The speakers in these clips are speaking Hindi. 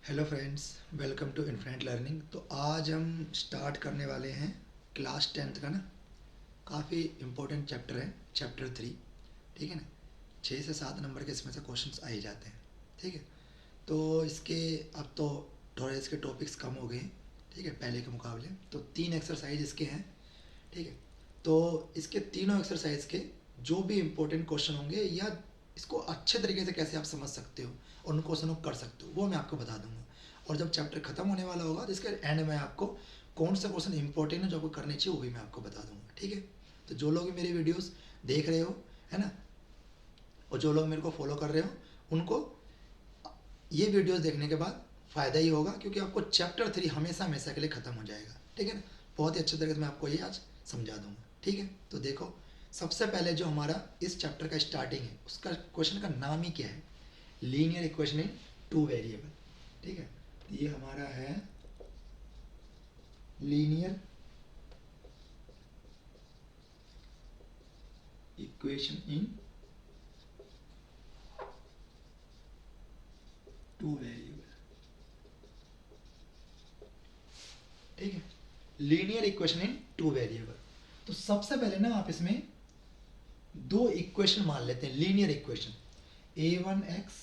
Hello friends, welcome to infinite learning. तो आज हम स्टार्ट करने वाले हैं क्लास टेंथ का ना काफ़ी इम्पोर्टेंट चैप्टर है, चैप्टर 3। ठीक है ना। 6 से 7 नंबर के इसमें से क्वेश्चंस आ ही जाते हैं। ठीक है। तो इसके अब तो थोड़े इसके टॉपिक्स कम हो गए हैं। ठीक है, पहले के मुकाबले तो 3 एक्सरसाइज इसके हैं। ठीक है। तो इसके तीनों एक्सरसाइज के जो भी इम्पोर्टेंट क्वेश्चन होंगे या इसको अच्छे तरीके से कैसे आप समझ सकते हो और उन क्वेश्चनों को कर सकते हो वो मैं आपको बता दूंगा। और जब चैप्टर खत्म होने वाला होगा तो इसके एंड में आपको कौन सा क्वेश्चन इंपॉर्टेंट है जो आपको करने चाहिए वो भी मैं आपको बता दूंगा। ठीक है। तो जो लोग भी मेरी वीडियोस देख रहे हो, है ना, और जो लोग मेरे को फॉलो कर रहे हो उनको ये वीडियोस देखने के बाद फ़ायदा ही होगा, क्योंकि आपको चैप्टर 3 हमेशा हमेशा के लिए ख़त्म हो जाएगा। ठीक है ना। बहुत ही अच्छे तरीके से मैं आपको ये आज समझा दूंगा। ठीक है। तो देखो, सबसे पहले जो हमारा इस चैप्टर का स्टार्टिंग है उसका क्वेश्चन का नाम ही क्या है? Linear equation in two variable. ठीक है। तो ये हमारा है linear equation in two variable. ठीक है। Linear equation in two variable. तो सबसे पहले ना आप इसमें दो इक्वेशन मान लेते हैं, linear equation. a1x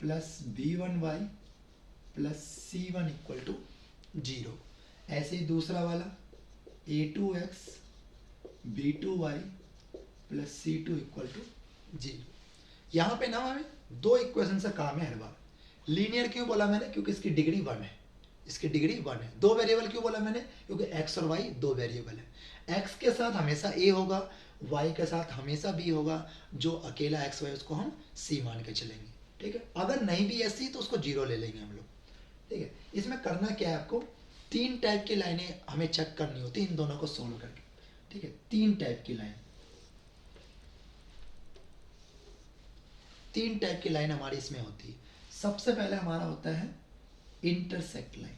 plus b1y plus c1 equal to 0। ऐसे ही दूसरा वाला a2x b2y plus c2 equal to 0। यहाँ पे ना हमें दो इक्वेशन से काम है हर बार। लीनियर क्यों बोला मैंने? क्योंकि इसकी डिग्री 1 है। इसकी डिग्री 1 है। दो वेरिएबल क्यों बोला मैंने? क्योंकि x और y दो वेरिएबल है। x के साथ हमेशा a होगा, y के साथ हमेशा b होगा। जो अकेला x y उसको हम c मान के चलेंगे। ठीक है। अगर नहीं भी ऐसी तो उसको 0 ले लेंगे हम लोग। ठीक है। इसमें करना क्या है आपको? तीन टाइप की लाइनें हमें चेक करनी होती है इन दोनों को सोल्व करके। ठीक है। तीन टाइप की लाइन, तीन टाइप की लाइन हमारी इसमें होती है। सबसे पहले हमारा होता है इंटरसेक्ट लाइन।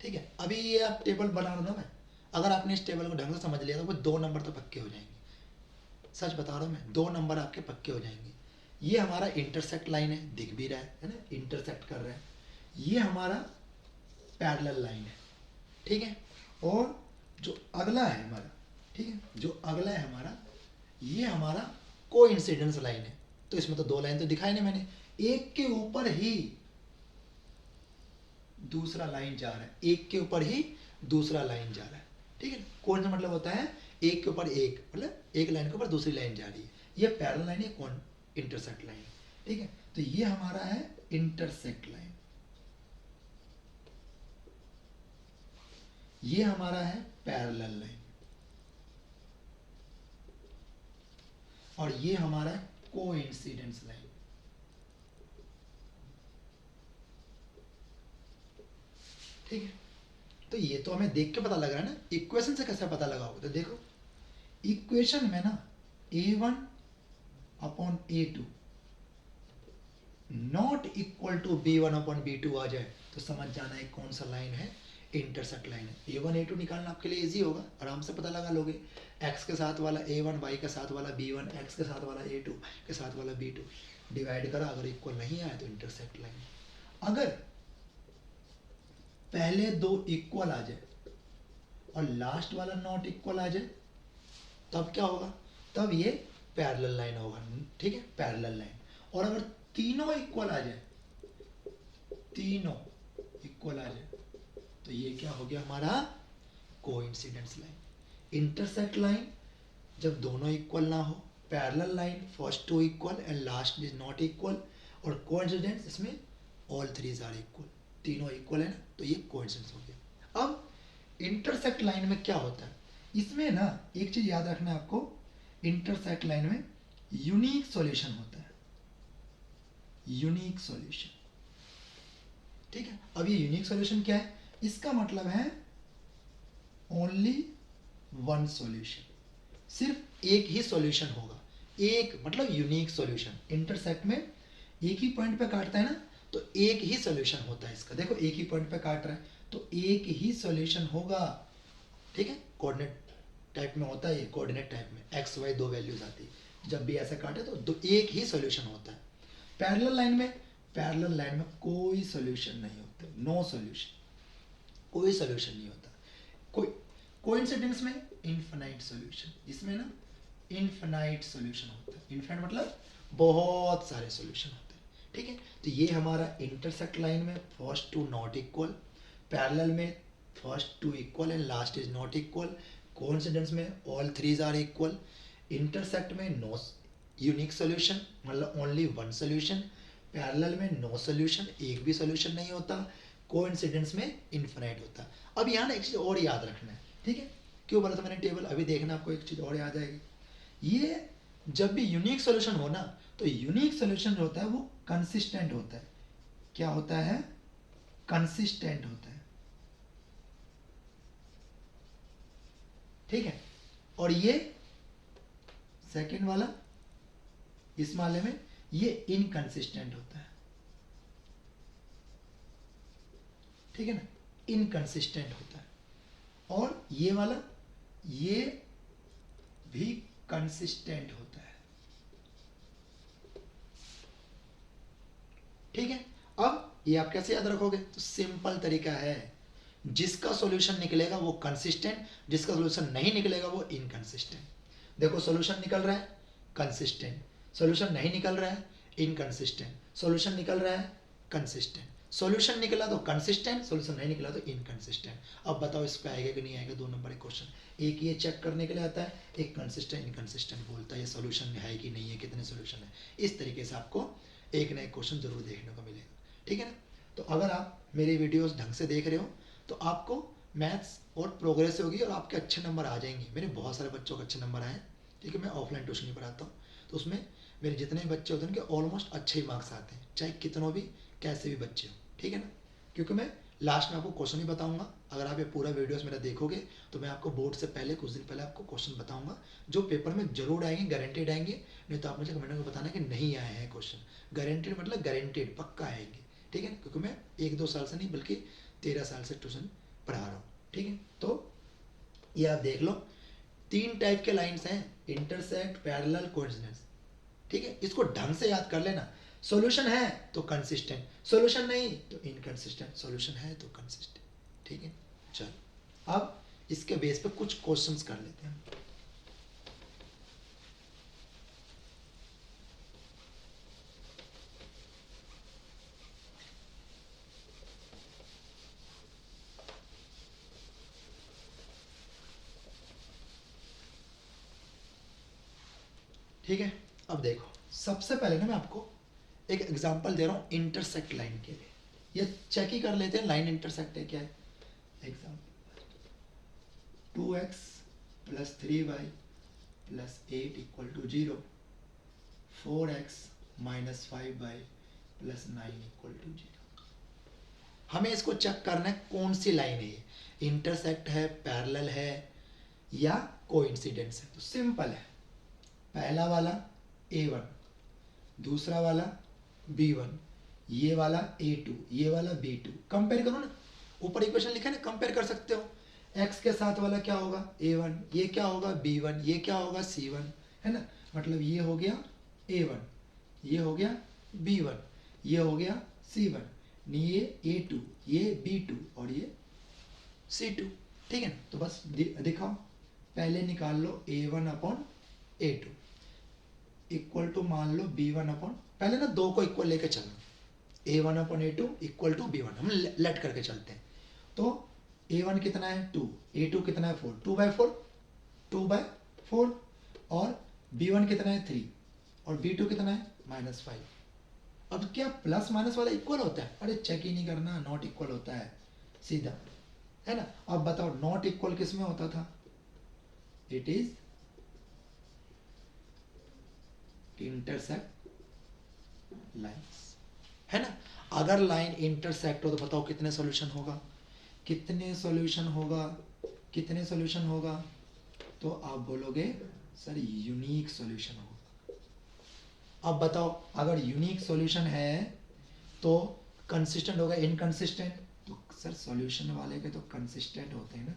ठीक है। अभी ये आप टेबल बना रहा हूँ मैं, अगर आपने इस टेबल को ढंग से समझ लिया तो वो 2 नंबर तो पक्के हो जाएंगे। सच बता रहा हूँ मैं, 2 नंबर आपके पक्के हो जाएंगे। ये हमारा इंटरसेक्ट लाइन है, दिख भी रहा है ना, इंटरसेक्ट कर रहा है। ये हमारा पैरेलल लाइन है। ठीक है। और जो अगला है हमारा, ठीक है, जो अगला है हमारा, ये हमारा को इंसिडेंस लाइन है। तो इसमें तो 2 लाइन तो दिखाई नहीं मैंने, एक के ऊपर ही दूसरा लाइन जा रहा है, एक के ऊपर ही दूसरा लाइन जा रहा है। ठीक है। कौन सा मतलब होता है? एक के ऊपर एक, मतलब एक लाइन के ऊपर दूसरी लाइन जा रही है। ये पैरेलल लाइन है, कौन इंटरसेक्ट लाइन। ठीक है। तो ये हमारा है इंटरसेक्ट लाइन, ये हमारा है पैरेलल लाइन, और ये हमारा है कोइंसिडेंस लाइन। ठीक है। तो ये तो हमें देख के पता लग रहा है ना, इक्वेशन से कैसे पता लगा होगा? तो देखो, इक्वेशन में ना a1 upon a2 not equal to b1 upon b2 आ जाए तो समझ जाना है कौन सा लाइन है, इंटरसेक्ट लाइन है। a1 a2 निकालना आपके लिए इजी होगा, आराम से पता लगा लोगे। x के साथ वाला a1, y के साथ वाला b1, x के साथ वाला a2, के साथ वाला b2, डिवाइड करा, अगर इक्वल नहीं आया तो इंटरसेक्ट लाइन। अगर पहले दो इक्वल आ जाए और लास्ट वाला नॉट इक्वल आ जाए तब क्या होगा? तब ये पैरेलल लाइन होगा। ठीक है, पैरेलल लाइन। और अगर तीनों इक्वल आ जाए, तीनों इक्वल आ जाए तो ये क्या हो गया हमारा? Coincidence line. इंटरसेक्ट लाइन जब दोनों इक्वल ना हो, parallel line first two equal and last is not equal, और कोइंसिडेंस इसमें ऑल थ्री आर इक्वल, तीनों इक्वल है ना, तो ये कोइंसिडेंस हो गया। अब इंटरसेक्ट लाइन में क्या होता है? इसमें ना एक चीज याद रखना है आपको, इंटरसेक्ट लाइन में यूनिक सॉल्यूशन होता है, यूनिक सॉल्यूशन। ठीक है। अब ये यूनिक सॉल्यूशन क्या है? इसका मतलब है ओनली वन सॉल्यूशन, सिर्फ एक ही सॉल्यूशन होगा। एक मतलब यूनिक सॉल्यूशन। इंटरसेक्ट में एक ही पॉइंट पे काटता है ना, तो एक ही सॉल्यूशन होता है इसका। देखो, एक ही पॉइंट पे काट रहा है तो एक ही सॉल्यूशन होगा। ठीक है। कोऑर्डिनेट टाइप में होता है ये, कोऑर्डिनेट टाइप में एक्स वाई दो वैल्यूज आती है, जब भी ऐसा काटे तो एक ही सॉल्यूशन होता है। पैरेलल लाइन में पैरेलल लाइन में कोई सोल्यूशन नहीं होते, नो सोल्यूशन, कोई सोल्यूशन नहीं होता। कोई कोइंसिडेंस में इनफाइनाइट सोल्यूशन, इसमें ना इनफाइनाइट सोल्यूशन होता है। इनफाइनाइट मतलब बहुत सारे सोल्यूशन होते हैं, ठीक है। तो ये हमारा इंटरसेक्ट लाइन में first two not equal, parallel में first two equal and last is not equal, coincidence में all threes are equal, intersect में नो यूनिक सोल्यूशन मतलब ओनली वन सोल्यूशन, पैरेलल में नो सोल्यूशन, एक भी सोल्यूशन नहीं होता, कोइंसिडेंस में इनफाइनाइट होता। अब यहाँ ना एक चीज़ और याद रखना है, ठीक है। क्यों बोला था मैंने टेबल, अभी देखना आपको एक चीज़ और याद आएगी। ये जब भी यूनिक सोल्यूशन हो ना, तो यूनिक सोल्यूशन जो होता है वो कंसिस्टेंट होता है। क्या होता है? कंसिस्टेंट होता है, ठीक है। और ये सेकंड वाला, इस मामले में ये इनकंसिस्टेंट होता है, ठीक है ना, इनकंसिस्टेंट होता है। और ये वाला, ये भी कंसिस्टेंट होता है, ठीक है। अब ये आप कैसे याद रखोगे? तो सिंपल तरीका है, जिसका सॉल्यूशन निकलेगा वो कंसिस्टेंट, जिसका सॉल्यूशन नहीं निकलेगा वो इनकंसिस्टेंट। देखो सॉल्यूशन निकल रहा है कंसिस्टेंट, सॉल्यूशन नहीं निकल रहा है इनकंसिस्टेंट, सॉल्यूशन निकल रहा है कंसिस्टेंट, सॉल्यूशन निकला तो कंसिस्टेंट, सॉल्यूशन नहीं निकला तो इनकंसिस्टेंट। अब बताओ इस पे आएगा कि नहीं आएगा? 2 नंबर क्वेश्चन, एक ये चेक करने के लिए आता है, एक कंसिस्टेंट इनकंसिस्टेंट बोलता है ये सॉल्यूशन है कि नहीं है, कितने सॉल्यूशन है। इस तरीके से आपको एक ना एक क्वेश्चन जरूर देखने को मिलेगा, ठीक है ना। तो अगर आप मेरी वीडियोस ढंग से देख रहे हो तो आपको मैथ्स और प्रोग्रेस होगी और आपके अच्छे नंबर आ जाएंगे। मेरे बहुत सारे बच्चों को अच्छे नंबर आए, ठीक है। मैं ऑफलाइन ट्यूशन ही पढ़ाता हूँ, तो उसमें मेरे जितने भी बच्चे होते हैं उनके ऑलमोस्ट अच्छे ही मार्क्स आते हैं, चाहे कितनों भी कैसे भी बच्चे हो, ठीक है ना। क्योंकि मैं लास्ट में आपको क्वेश्चन ही बताऊंगा। अगर आप ये पूरा वीडियोस मेरा देखोगे तो मैं आपको बोर्ड से पहले कुछ दिन पहले आपको क्वेश्चन बताऊंगा जो पेपर में जरूर आएंगे, गारंटेड आएंगे। नहीं तो आप मुझे कमेंट में बताना कि नहीं आए हैं क्वेश्चन। गारंटेड मतलब गारंटेड, पक्का आएंगे, ठीक है ना। क्योंकि मैं 1-2 साल से नहीं बल्कि 13 साल से ट्यूशन पढ़ा रहा हूँ, ठीक है। तो ये आप देख लो, 3 टाइप के लाइंस हैं, इंटरसेक्ट, पैरेलल, कोइंसिडेंस, ठीक है। इसको ढंग से याद कर लेना। सॉल्यूशन है तो कंसिस्टेंट, सॉल्यूशन नहीं तो इनकंसिस्टेंट, सॉल्यूशन है तो कंसिस्टेंट, ठीक है। चलो अब इसके बेस पे कुछ क्वेश्चंस कर लेते हैं। ठीक है, अब देखो सबसे पहले ना मैं आपको एक एग्जांपल दे रहा हूँ इंटरसेक्ट लाइन के लिए। ये चेक ही कर लेते हैं लाइन इंटरसेक्ट है क्या है। Example 2x + 3y + 8 = 0, 4x - 5y + 9 = 0। हमें इसको चेक करना है कौन सी लाइन है ये, इंटरसेक्ट है, पैरेलल है या कोइंसिडेंस है। तो सिंपल है, पहला वाला A1, दूसरा वाला B1, ये वाला A2, ये वाला B2। कंपेयर करो ना, ऊपर इक्वेशन लिखा है ना, कंपेयर कर सकते हो। x के साथ वाला क्या होगा? A1, ये क्या होगा? B1, ये क्या होगा? C1, है ना। मतलब ये हो गया A1, ये हो गया B1, ये हो गया C1, ये A2, ये B2 और ये C2, ठीक है ना। तो बस दिखाओ, पहले निकाल लो A1/A2 इक्वल टू मान लो B1/, पहले ना 2 को इक्वल लेके चलो, A1/A2 इक्वल टू B1, हम लेट करके चलते हैं। तो A1 कितना है? 2, A2 कितना है? 4, 2/4 और B1 कितना है? 3 और B2 कितना है? -5। अब क्या प्लस माइनस वाला इक्वल होता है? अरे चेक ही नहीं करना, नॉट इक्वल होता है सीधा, है ना। अब बताओ नॉट इक्वल किस में होता था? इट इज इंटरसेक्ट लाइंस, है ना। अगर लाइन इंटरसेक्ट हो तो बताओ कितने सॉल्यूशन होगा? कितने सॉल्यूशन होगा? कितने सॉल्यूशन होगा? तो आप बोलोगे सर यूनिक सॉल्यूशन होगा। अब बताओ अगर यूनिक सॉल्यूशन है तो कंसिस्टेंट होगा, इनकंसिस्टेंट? तो सर सॉल्यूशन वाले के तो कंसिस्टेंट होते हैं ना।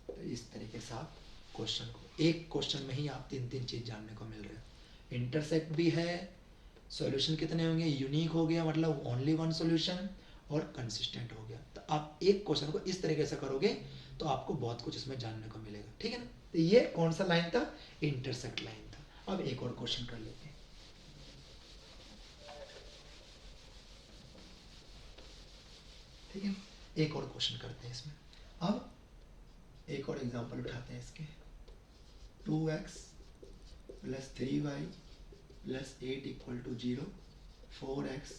तो इस तरीके से आप क्वेश्चन को, एक क्वेश्चन में ही आप 3 चीज जानने को मिल रहे हैं। इंटरसेक्ट भी है, सॉल्यूशन कितने होंगे, यूनिक हो गया मतलब ओनली वन सॉल्यूशन, और कंसिस्टेंट हो गया। तो आप एक क्वेश्चन को इस तरीके से करोगे तो आपको बहुत कुछ इसमें जानने को मिलेगा, ठीक है ना। तो ये कौन सा लाइन था, इंटरसेक्ट लाइन था। अब एक और क्वेश्चन कर लेते हैं, ठीक है, एक और क्वेश्चन करते हैं इसमें। अब एक और एग्जांपल उठाते हैं इसके, 2x plus 3y plus 8 equal to 0, 4x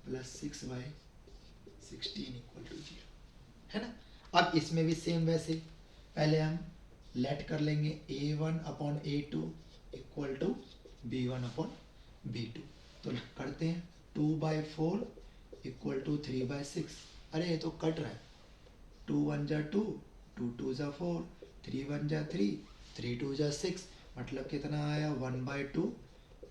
plus 6y 16 equal to 0, है ना। अब इसमें भी सेम वैसे पहले हम लेट कर लेंगे a1 upon a2 equal to b1 upon b2। तो करते हैं 2/4 इक्वल टू 3/6। अरे ये तो कट रहा है, 2 1 जा 2, 2 2 जा 4, 3 1 जा 3, 3 2 जा 6, मतलब कितना आया 1/2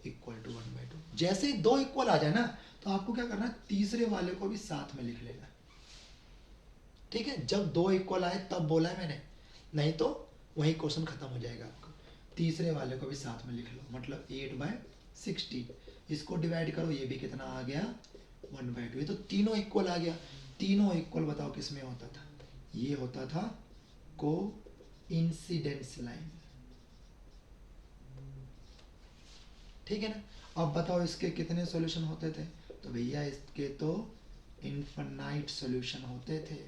इक्वल टू 1/2। जैसे ही दो इक्वल आ जाए ना तो आपको क्या करना है, तीसरे वाले को भी साथ में लिख लेना, ठीक है। जब दो इक्वल आए तब बोला है मैंने, नहीं तो वही क्वेश्चन खत्म हो जाएगा आपका। तीसरे वाले को भी साथ में लिख लो, मतलब 8/16। इसको डिवाइड करो, ये भी कितना आ गया 1/2। ये तो तीनों इक्वल आ गया। तीनों इक्वल बताओ किस में होता था, ये होता था को इंसिडेंस लाइन, ठीक है ना। अब बताओ इसके कितने सॉल्यूशन होते थे, तो भैया इसके तो इनफाइनाइट सॉल्यूशन होते थे।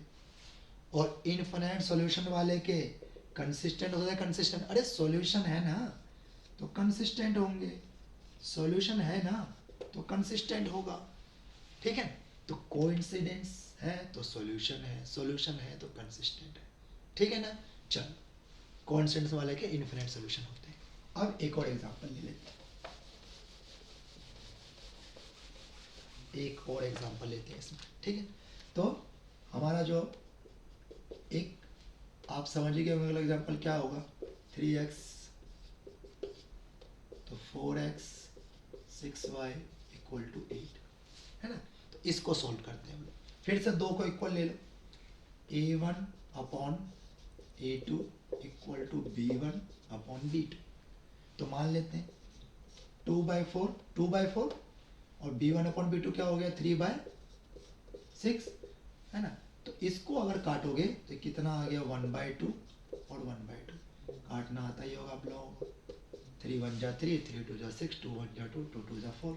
और इनफाइनाइट सॉल्यूशन वाले के कंसिस्टेंट होता है, कंसिस्टेंट, अरे सॉल्यूशन है ना तो कंसिस्टेंट होंगे, सॉल्यूशन है ना तो कंसिस्टेंट होगा, ठीक है। तो कोइंसिडेंस है तो सॉल्यूशन है, सॉल्यूशन है तो कंसिस्टेंट है, ठीक है ना। चल कॉन्स्टेंट्स वाले के इनफिनिट सॉल्यूशन होते हैं। अब एक और एग्जांपल ले लेते हैं, एक और एग्जांपल लेते हैं इसमें, ठीक है। तो हमारा जो एक आप समझ गए होंगे एग्जांपल क्या होगा, 3x तो 4x 6y इक्वल टू 8, है ना। तो इसको सोल्व करते हैं हम लोग, फिर से दो को इक्वल ले लो, a1 upon a2 equal to b1 upon b2। तो मान लेते हैं 2/4 और b1 अपॉन b2 क्या हो गया 3/6, है ना। तो इसको अगर काटोगे तो कितना आ गया 1/2 और 1/2, काटना आता ही होगा आप लोगों को, 3 1 जा 3, 3 2 जा 6, 2 1 जा 2, 2 2 जा 4।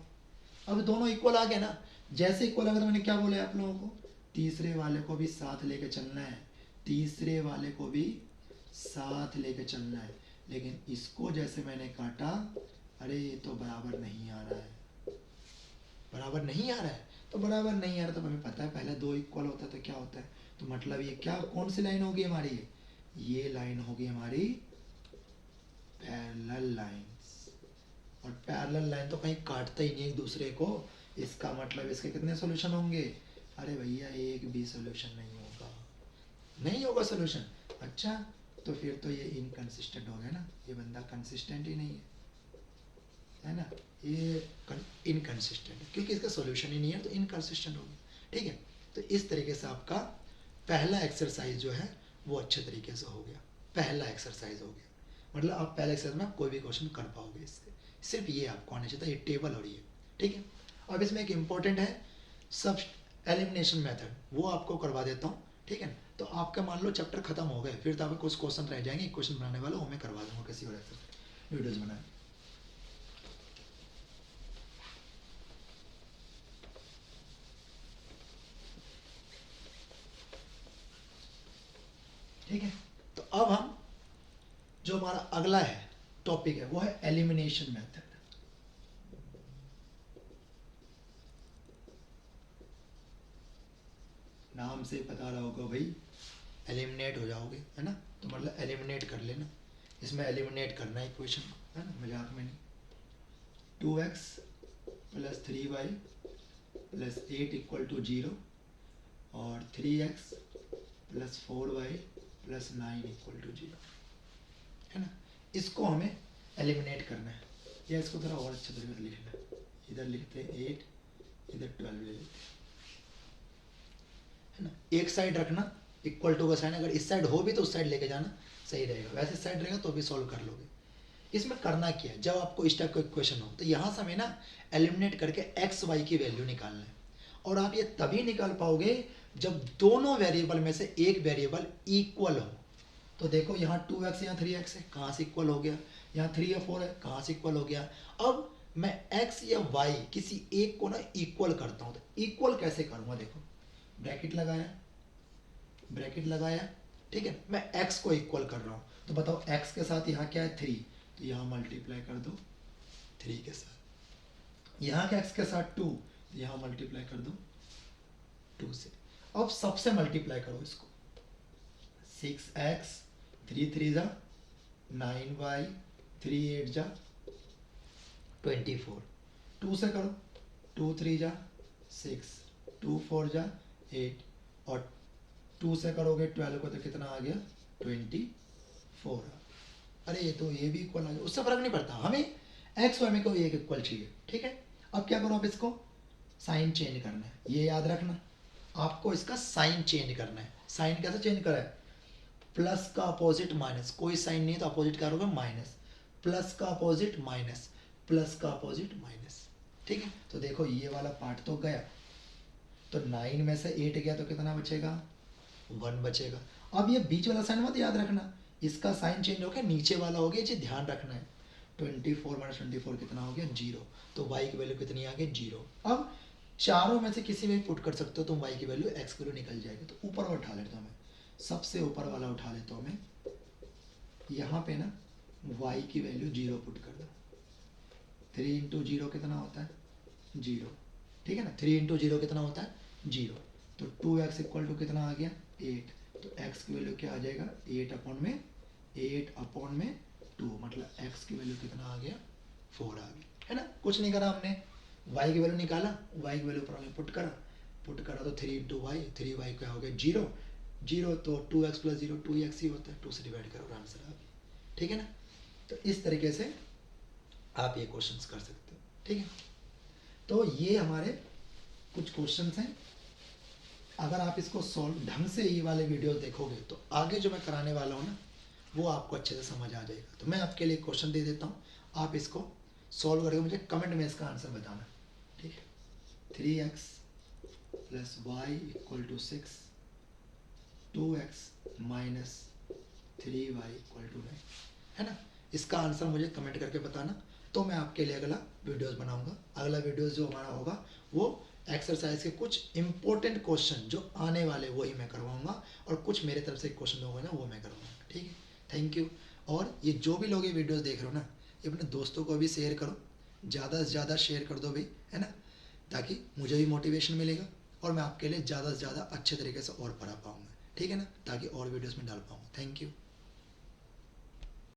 अब दोनों इक्वल आ गए ना, जैसे इक्वल आ गए तो मैंने क्या बोला आप लोगों को, तीसरे वाले को भी साथ लेके चलना है, तीसरे वाले को भी साथ लेके चलना है। लेकिन इसको जैसे मैंने काटा, अरे ये तो बराबर नहीं आ रहा है, बराबर नहीं आ रहा है, तो बराबर नहीं आ रहा, तो हमें पता है पहले दो इक्वल होता है तो क्या होता है, तो मतलब ये क्या कौन सी लाइन होगी हमारी, ये लाइन होगी हमारी पैरेलल लाइंस। और पैरेलल लाइन तो कहीं काटता ही नहीं एक दूसरे को, इसका मतलब इसके कितने सॉल्यूशन होंगे, अरे भैया एक भी सॉल्यूशन नहीं होगा, नहीं होगा सॉल्यूशन। अच्छा तो फिर तो ये इनकंसिस्टेंट हो गया ना, ये बंदा कंसिस्टेंट ही नहीं है ना, ये इनकंसिस्टेंट है क्योंकि इसका सॉल्यूशन ही नहीं है, तो इनकंसिस्टेंट हो गया, ठीक है। तो इस तरीके से आपका पहला एक्सरसाइज जो है वो अच्छे तरीके से हो गया, पहला एक्सरसाइज हो गया, मतलब आप पहले एक्सरसाइज में कोई भी क्वेश्चन कर पाओगे इससे, सिर्फ ये आपको आना चाहिए, ये टेबल और ये, ठीक है। अब इसमें एक इम्पॉर्टेंट है सब एलिमिनेशन मेथड, वो आपको करवा देता हूँ, ठीक है। तो आपका मान लो चैप्टर खत्म हो गए, फिर तो आपके कुछ क्वेश्चन रह जाएंगे, क्वेश्चन बनाने वाला वो मैं करवा दूंगा किसी और वीडियोज बनाए, ठीक है। तो अब हम जो हमारा अगला है टॉपिक है वो है एलिमिनेशन मेथड। नाम से पता रहा होगा भाई, एलिमिनेट हो जाओगे, है ना, तो मतलब एलिमिनेट कर लेना, इसमें एलिमिनेट करना है इक्वेशन को, है ना, मजाक में नहीं। 2x plus 3y plus 8 equal to 0 और 3x plus 4y plus 9 equal to 0, है ना। इसको हमें एलिमिनेट करना है, या इसको थोड़ा और अच्छे तरीके से लिखना है, इधर लिखते हैं 8, इधर 12 ले लेते हैं, है ना। एक साइड रखना इक्वल टू का साइन, अगर इस साइड हो भी तो उस साइड लेके जाना सही रहेगा, वैसे साइड रहेगा तो भी सॉल्व कर लोगे। इसमें करना क्या है, जब आपको इस टाइप का क्वेश्चन हो तो यहाँ से हमें ना एलिमिनेट करके एक्स वाई की वैल्यू निकालना है। और आप ये तभी निकाल पाओगे जब दोनों वेरिएबल में से एक वेरिएबल इक्वल हो। तो देखो यहाँ 2x यहाँ 3x है, कहाँ से इक्वल हो गया, यहाँ 3 या 4 है, कहाँ से इक्वल हो गया। अब मैं x या y किसी एक को ना इक्वल करता हूँ, तो इक्वल कैसे करूँगा, देखो ब्रैकेट लगाया, ठीक है, मैं x को इक्वल कर रहा हूँ। तो बताओ x के साथ यहाँ क्या है 3, तो यहाँ मल्टीप्लाई कर दो 3 के साथ, यहाँ के x के साथ 2, तो यहाँ मल्टीप्लाई कर दो 2 से। अब सबसे मल्टीप्लाई करो इसको, 6x 3 3 जा 9y 3 8 जा 24, 2 से करो 2 3 जा 6 2 4 जा 8, और 2 से करोगे 12 को तो कितना आ गया 24। अरे ये भी इक्वल आ गया, उससे फर्क नहीं पड़ता, हमें एक्स वाई में को एक इक्वल चाहिए, ठीक है। अब क्या करो, अब इसको साइन चेंज करना है, ये याद रखना, आपको इसका साइन चेंज करना है। साइन कैसे चेंज करा है, प्लस का अपोजिट माइनस, कोई साइन नहीं है तो अपोजिट क्या करोगे माइनस, प्लस का अपोजिट माइनस, प्लस का अपोजिट माइनस, ठीक है। तो देखो ये वाला पार्ट तो गया, तो 9 में से 8 गया तो कितना बचेगा 1 बचेगा। अब ये बीच वाला साइन मत याद रखना, इसका साइन चेंज हो गया, नीचे वाला हो गया, ये ध्यान रखना है। 24 माइनस 24 कितना हो गया 0, तो y की वैल्यू कितनी आ गई 0। अब चारों में से किसी में पुट कर सकते हो तुम, y की वैल्यू x की वैल्यू निकल जाएगी। तो ऊपर वाला उठा लेता हूँ मैं, सबसे ऊपर वाला उठा लेता हूँ मैं, यहाँ पे ना y की वैल्यू 0 पुट कर दो, 3 इंटू 0 कितना होता है 0, ठीक है ना, 3 इंटू 0 कितना होता है 0, तो 2x इक्वल टू कितना आ गया 8, तो x की वैल्यू क्या आ जाएगा 8 अपॉन में 2, मतलब x की वैल्यू कितना आ गया 4 आ गई, है ना। कुछ नहीं करा हमने, y की वैल्यू निकाला, y की वैल्यू ऊपर में पुट करा तो 3 इंटू वाई, 3y क्या हो गया 0 0, तो 2x प्लस 0 2x ही होता है, 2 से डिवाइड करो आंसर आ गया, ठीक है ना। तो इस तरीके से आप ये क्वेश्चंस कर सकते हो, ठीक है। तो ये हमारे कुछ क्वेश्चंस हैं, अगर आप इसको सॉल्व ढंग से ये वाले वीडियो देखोगे तो आगे जो मैं कराने वाला हूँ ना वो आपको अच्छे से समझ आ जाएगा। तो मैं आपके लिए क्वेश्चन दे देता हूँ, आप इसको सॉल्व करके मुझे कमेंट में इसका आंसर बताना, ठीक है। 3x plus y equal to 6, 2x minus 3y equal to 9, है ना। इसका आंसर मुझे कमेंट करके बताना, तो मैं आपके लिए अगला वीडियोस बनाऊंगा। अगला वीडियोस जो हमारा होगा वो एक्सरसाइज के कुछ इंपॉर्टेंट क्वेश्चन जो आने वाले वही मैं करवाऊंगा, और कुछ मेरे तरफ से क्वेश्चन होगा ना वो मैं करवाऊंगा, ठीक है। Thank you. और ये जो भी लोग ये वीडियोस देख रहे हो ना, ये अपने दोस्तों को भी शेयर करो, ज़्यादा से ज़्यादा शेयर कर दो भाई, है ना, ताकि मुझे भी मोटिवेशन मिलेगा और मैं आपके लिए ज़्यादा से ज़्यादा अच्छे तरीके से और पढ़ा पाऊँगा, ठीक है ना, ताकि और वीडियोज़ में डाल पाऊँगा। Thank you.